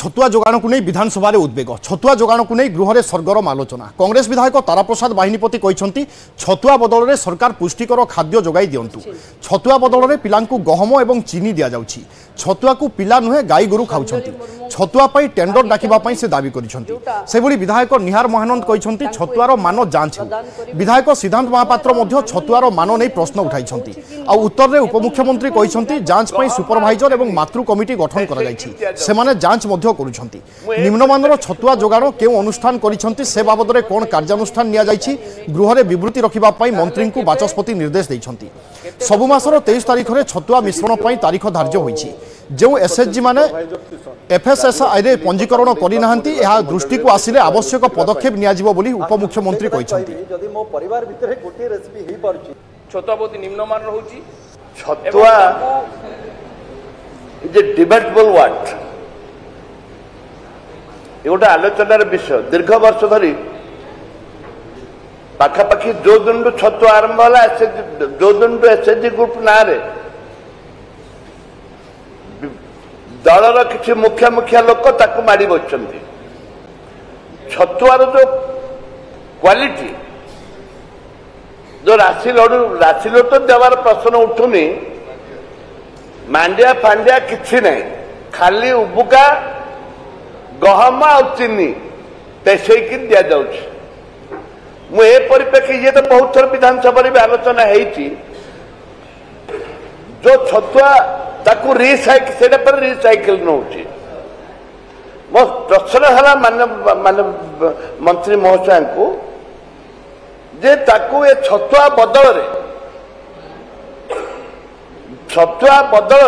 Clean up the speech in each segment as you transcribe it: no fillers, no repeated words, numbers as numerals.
छतुआ जोगाण को नहीं विधानसभा उद्वेग छतुआ जोगाण को नहीं गृह सरगरम आलोचना। कांग्रेस विधायक ताराप्रसाद बाहिनीपति कहते छतुआ बदल में सरकार पुष्टिकर खाद्य जोगाई दिंतु। छतुआ बदल में पिला गहम और चीनी दि जाऊँगी। छतुआ को पिला नुहे गाई गोरु खाऊँ। छतुआ टेंडर डाकिबा से दाबी कर विधायक निहार महानंद कहते छतुआर मान जांच। विधायक सिद्धांत महापात्र छतुआर मान नहीं प्रश्न उठाई। उत्तर में उपमुख्यमंत्री कहते जांच सुपरभाइजर और मातृ कमिटी गठन कर जांच करुछंती। निम्नमानर छतुआ जोगाण केउ अनुष्ठान करिछंती से बाबद कौन कार्यानुष्ठान निया जायछि गृह रे विवृत्ति रखिबा पई मंत्री को बाचस्पति निर्देश दैछंती। सबु मासर 23 तारिख रे छतुआ मिश्रण पई तारिख धार्य होईछि। जो एसएचजी माने एफएसएसआई रे पंजीकरण करि नाहंती एहा दृष्टि को आसिले आवश्यक पदक्षेप निया जिवो बोली उपमुख्यमंत्री कहिछंती। जदि मो परिवार भितर गोटे रेसिपी हेई पारुछि छतुआ बहुत निम्नमान रहउछि। Chhatua is a debatable word. गोटे आलोचनार विषय दीर्घ वर्ष धरी पाखापाखि जो दिन छतुआ आरंभ है जो दिन एसएचजी ग्रुप ना दलर किसी मुखिया मुखिया लोक ताकू माड़ी बसुंट। छतुआर जो क्वालिटी जो राशि लुट देवार प्रश्न उठुनी। मांडिया फांडिया किसी नहीं खाली उबुका गहम आ चीनी पेसैकी दि जाऊँगी। मुझे परिप्रेक्षी ये तो बहुत थर विधानसभा भी आलोचना है जो छतुआ ताकू रिसाइकिल नौ। मो प्रश्न है मान मंत्री महोदय को जे ताकू ए छतुआ बदल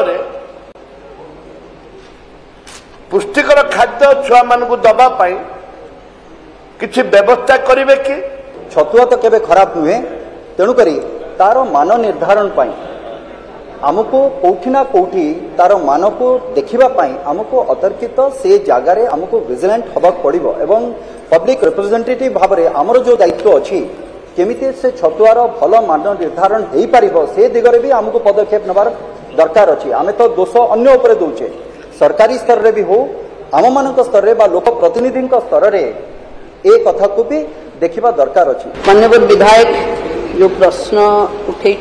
रे पुष्टिकर खाद्य छुआ मान को दवाई किसी व्यवस्था करेंगे कि? छतुआ तो केबे खराब नुहे तेणुक तार मान निर्धारण आमको कौटी ना कौटी तार मान को देखापी आमको अतर्कित से जगार आमको विजिलेंट हवा पड़ो एवं पब्लिक रिप्रेजेंटेटिव भाव में आमर जो दायित्व अच्छी केमिति से छतुआर भल मान निर्धारण हो पार से दिगरे भी आमको पदक्षेप नबार दरकार अच्छी। आमे तो दोष अन्य उपरे दौचे सरकारी स्तर रे भी हो आम मान स्तर रे बा लोक प्रतिनिधि स्तर रे ए कथा को भी देखिबा दरकार अच्छी। माननीय विधायक जो प्रश्न उठे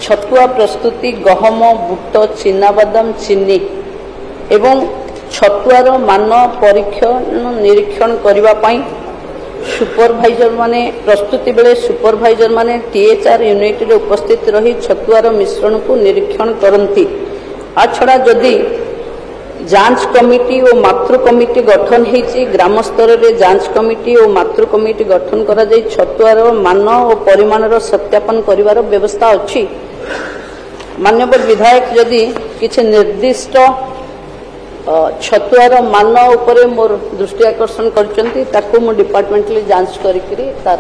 छतुआ प्रस्तुति गहम बुट चिनाबादाम चीनी एवं छतुआर मान परीक्षण निरीक्षण करने सुपरभाइजर माने प्रस्तुति बेले सुपरभाइजर माने टीएचआर यूनिट रे उपस्थित रही छतुआर मिश्रण को निरीक्षण करती। आ छड़ा जदि जांच कमिटी और मातृ कमिटी गठन होती ग्राम स्तर रे जांच कमिटी और मातृ कमिटी गठन करा जाय छतुआर मान और परिमाणर सत्यापन करिवार व्यवस्था अच्छी। माननीय विधायक जदि किसी निर्दिष्ट छतुआर मान उपरे मोर दृष्टि आकर्षण करचंती ताकू मो डिपार्टमेंटली जांच करिकरी तार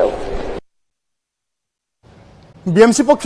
बीएमसी पक्ष